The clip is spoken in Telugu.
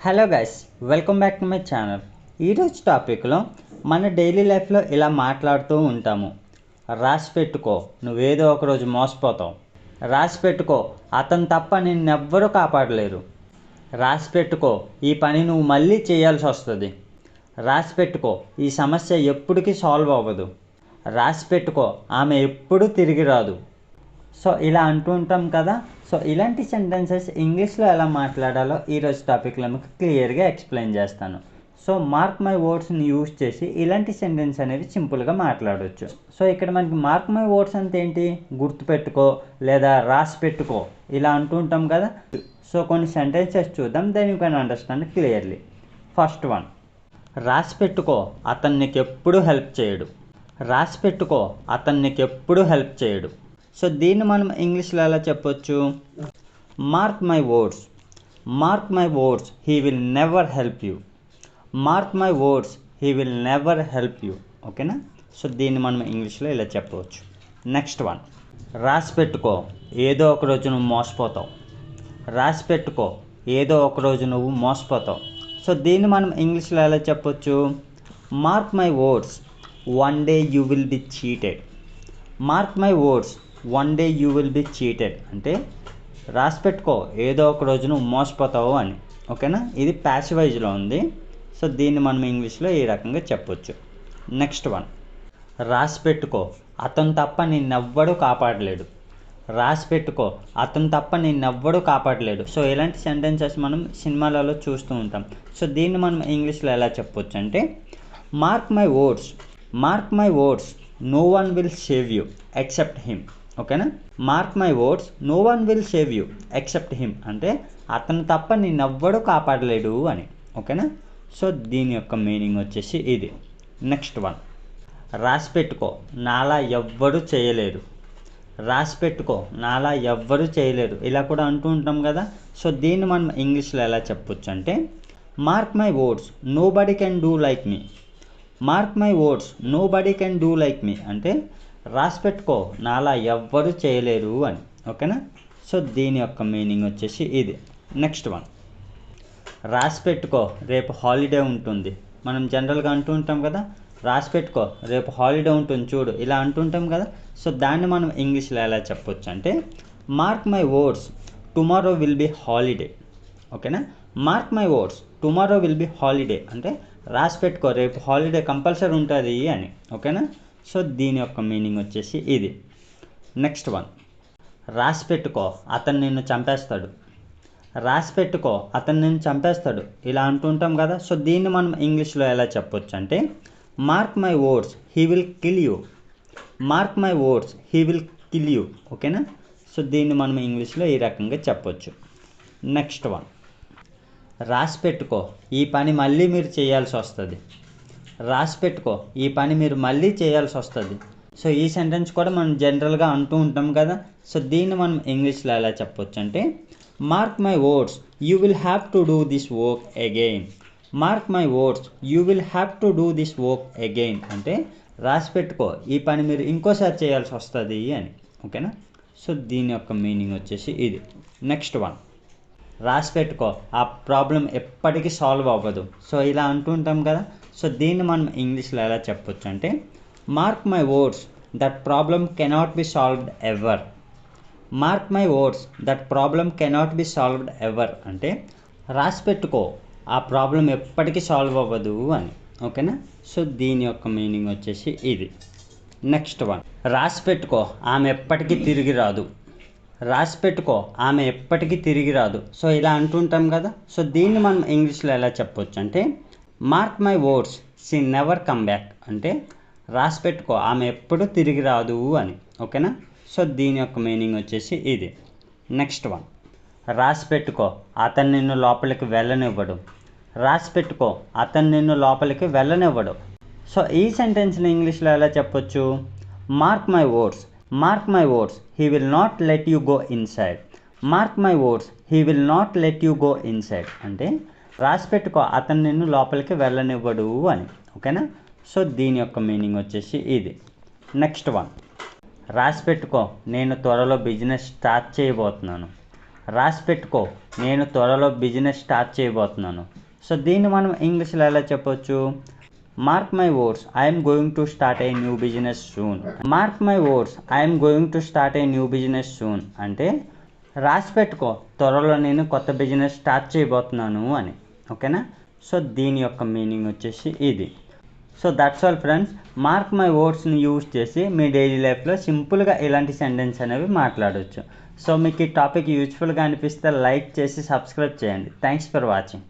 Hello guys, welcome back to my channel. ఈరోజు టాపిక్లో మన డైలీ లైఫ్లో ఇలా మాట్లాడుతూ ఉంటాము. రాసి పెట్టుకో, నువ్వేదో ఒకరోజు మోసపోతావు. రాసి పెట్టుకో, అతను తప్ప నిన్నెవ్వరూ కాపాడలేరు. రాసి పెట్టుకో, ఈ పని నువ్వు మళ్ళీ చేయాల్సి వస్తుంది. రాసి పెట్టుకో, ఈ సమస్య ఎప్పటికీ సాల్వ్ అవ్వదు. రాసి పెట్టుకో, ఆమె ఎప్పుడూ తిరిగి రాదు. సో ఇలా అంటూ ఉంటాం కదా. సో ఇలాంటి సెంటెన్సెస్ ఇంగ్లీష్లో ఎలా మాట్లాడాలో ఈరోజు టాపిక్లో మీకు క్లియర్గా ఎక్స్ప్లెయిన్ చేస్తాను. సో మార్క్ మై వర్డ్స్ని యూజ్ చేసి ఇలాంటి సెంటెన్స్ అనేవి సింపుల్గా మాట్లాడవచ్చు. సో ఇక్కడ మనకి మార్క్ మై వర్డ్స్ అంటే ఏంటి, గుర్తుపెట్టుకో లేదా రాసి పెట్టుకో ఇలా అంటూ ఉంటాం కదా. సో కొన్ని సెంటెన్సెస్ చూద్దాం, then you can understand clearly. First one, రాసి పెట్టుకో, అతను నీకు ఎప్పుడు హెల్ప్ చేయడు. రాసి పెట్టుకో, అతను నీకు ఎప్పుడు హెల్ప్ చేయడు. సో దీన్ని మనం ఇంగ్లీష్లో ఎలా చెప్పొచ్చు, mark my words, mark my words, he will never help you. Mark my words, he will never help you. ఓకేనా. సో దీన్ని మనం ఇంగ్లీష్లో ఇలా చెప్పవచ్చు. నెక్స్ట్ వన్, రాసి పెట్టుకో, ఏదో ఒక రోజు నువ్వు మోసపోతావు. రాసి పెట్టుకో, ఏదో ఒక రోజు నువ్వు మోసపోతావు. సో దీన్ని మనం ఇంగ్లీష్లో ఎలా చెప్పొచ్చు, mark my words, one day you will be cheated. Mark my words, one day you will be cheated అంటే రాసి పెట్టుకో, ఏదో ఒక రోజు నువ్వు మోసపోతావు అని. ఓకేనా. ఇది ప్యాసివైజ్లో ఉంది. సో దీన్ని మనం ఇంగ్లీష్లో ఈ రకంగా చెప్పొచ్చు. నెక్స్ట్ వన్, రాసి పెట్టుకో, అతను తప్ప నిన్నెవ్వడూ కాపాడలేడు. రాసి పెట్టుకో, అతను తప్ప నిన్నెవ్వడూ కాపాడలేడు. సో ఇలాంటి సెంటెన్సెస్ మనం సినిమాలలో చూస్తూ ఉంటాం. సో దీన్ని మనం ఇంగ్లీష్లో ఎలా చెప్పొచ్చు అంటే, mark my words, mark my words, no one will save you except him. ఓకేనా. Mark my words, no one will save you except him అంటే అతను తప్ప నిన్నెవ్వడూ కాపాడలేడు అని. ఓకేనా. సో దీని యొక్క మీనింగ్ వచ్చేసి ఇది. నెక్స్ట్ వన్, రాసి పెట్టుకో, నాలా ఎవ్వరూ చేయలేరు. రాసి పెట్టుకో, నాలా ఎవ్వరూ చేయలేరు ఇలా కూడా అంటూ ఉంటాం కదా. సో దీన్ని మనం ఇంగ్లీష్లో ఎలా చెప్పొచ్చు అంటే, mark my words, nobody can do like me. Mark my words, nobody can do like me అంటే రాసి పెట్టుకో, నాలా ఎవ్వరూ చేయలేరు అని. ఓకేనా. సో దీని యొక్క మీనింగ్ వచ్చేసి ఇది. నెక్స్ట్ వన్, రాసి పెట్టుకో, రేపు హాలిడే ఉంటుంది. మనం జనరల్గా అంటూ ఉంటాం కదా, రాసి పెట్టుకో, రేపు హాలిడే ఉంటుంది చూడు ఇలా అంటుంటాం కదా. సో దాన్ని మనం ఇంగ్లీష్లో ఎలా చెప్పొచ్చు అంటే, mark my words, tomorrow will be holiday. ఓకేనా. Mark my words, tomorrow will be holiday అంటే రాసి పెట్టుకో, రేపు హాలిడే కంపల్సరీ ఉంటుంది అని. ఓకేనా. సో దీని యొక్క మీనింగ్ వచ్చేసి ఇది. నెక్స్ట్ వన్, రాసి పెట్టుకో, అతను నిన్ను చంపేస్తాడు. రాసి పెట్టుకో, అతను నిన్ను చంపేస్తాడు ఇలా అంటుంటాం కదా. సో దీన్ని మనం ఇంగ్లీష్లో ఎలా చెప్పొచ్చు అంటే, mark my words, he will kill you. Mark my words, he will kill you. ఓకేనా. సో దీన్ని మనం ఇంగ్లీష్లో ఈ రకంగా చెప్పొచ్చు. నెక్స్ట్ వన్, రాసి పెట్టుకో, ఈ పని మళ్ళీ మీరు చేయాల్సి వస్తుంది. రాసి పెట్టుకో, ఈ పని మీరు మళ్ళీ చేయాల్సి వస్తుంది. సో ఈ సెంటెన్స్ కూడా మనం జనరల్గా అంటూ ఉంటాం కదా. సో దీన్ని మనం ఇంగ్లీష్లో ఎలా చెప్పొచ్చు అంటే, mark my words, you will have to do this work again. Mark my words, you will have to do this work again అంటే రాసి పెట్టుకో, ఈ పని మీరు ఇంకోసారి చేయాల్సి వస్తుంది అని. ఓకేనా. సో దీని యొక్క మీనింగ్ వచ్చేసి ఇది. నెక్స్ట్ వన్, రాసి పెట్టుకో, ఆ ప్రాబ్లం ఎప్పటికీ సాల్వ్ అవ్వదు. సో ఇలా అంటుంటాం కదా. సో దీన్ని మనం ఇంగ్లీష్లో ఎలా చెప్పొచ్చు అంటే, mark my words, that problem cannot be solved ever. Mark my words, that problem cannot be solved ever అంటే రాసి పెట్టుకో, ఆ ప్రాబ్లం ఎప్పటికీ సాల్వ్ అవ్వదు అని. ఓకేనా. సో దీని యొక్క మీనింగ్ వచ్చేసి ఇది. నెక్స్ట్ వన్, రాసి పెట్టుకో, ఆమె ఎప్పటికీ తిరిగి రాదు. రాసి పెట్టుకో, ఆమె ఎప్పటికీ తిరిగి రాదు. సో ఇలా అంటుంటాం కదా. సో దీన్ని మనం ఇంగ్లీష్లో ఎలా చెప్పొచ్చు అంటే, mark my words, she never come back అంటే రాసి పెట్టుకో, ఆమె ఎప్పుడు తిరిగి రాదు అని. ఓకేనా. సో దీని యొక్క మీనింగ్ వచ్చేసి ఇది. నెక్స్ట్ వన్, రాసి పెట్టుకో, అతను నిన్ను లోపలికి వెళ్ళనివ్వడు. రాసి పెట్టుకో, అతను నిన్ను లోపలికి వెళ్ళనివ్వడు. సో ఈ సెంటెన్స్ని ఇంగ్లీష్లో ఎలా చెప్పొచ్చు, mark my words, mark my words, he will not let you go inside. Mark my words, he will not let you go inside అంటే రాసి పెట్టుకో, అతను నిన్ను లోపలికి వెళ్ళనివ్వడు అని. ఓకేనా. సో దీని యొక్క మీనింగ్ వచ్చేసి ఇది. నెక్స్ట్ వన్, రాసి పెట్టుకో, నేను త్వరలో బిజినెస్ స్టార్ట్ చేయబోతున్నాను. రాసి పెట్టుకో, నేను త్వరలో బిజినెస్ స్టార్ట్ చేయబోతున్నాను. సో దీన్ని మనం ఇంగ్లీష్లో ఎలా చెప్పొచ్చు? Mark my words, I'm going to start a new business soon. Mark my words, I'm going to start a new business soon అంటే రాసి పెట్టుకో, త్వరలో నేను కొత్త బిజినెస్ స్టార్ట్ చేయబోతున్నాను అని. ఓకేనా? సో దీని యొక్క మీనింగ్ వచ్చేసి ఇది. So that's all friends. Mark my వర్డ్స్ని యూజ్ చేసి మీ డైలీ లైఫ్లో సింపుల్గా ఇలాంటి సెంటెన్స్ అనేవి మాట్లాడవచ్చు. సో మీకు ఈ టాపిక్ యూజ్ఫుల్గా అనిపిస్తే లైక్ చేసి సబ్స్క్రైబ్ చేయండి. Thanks for watching.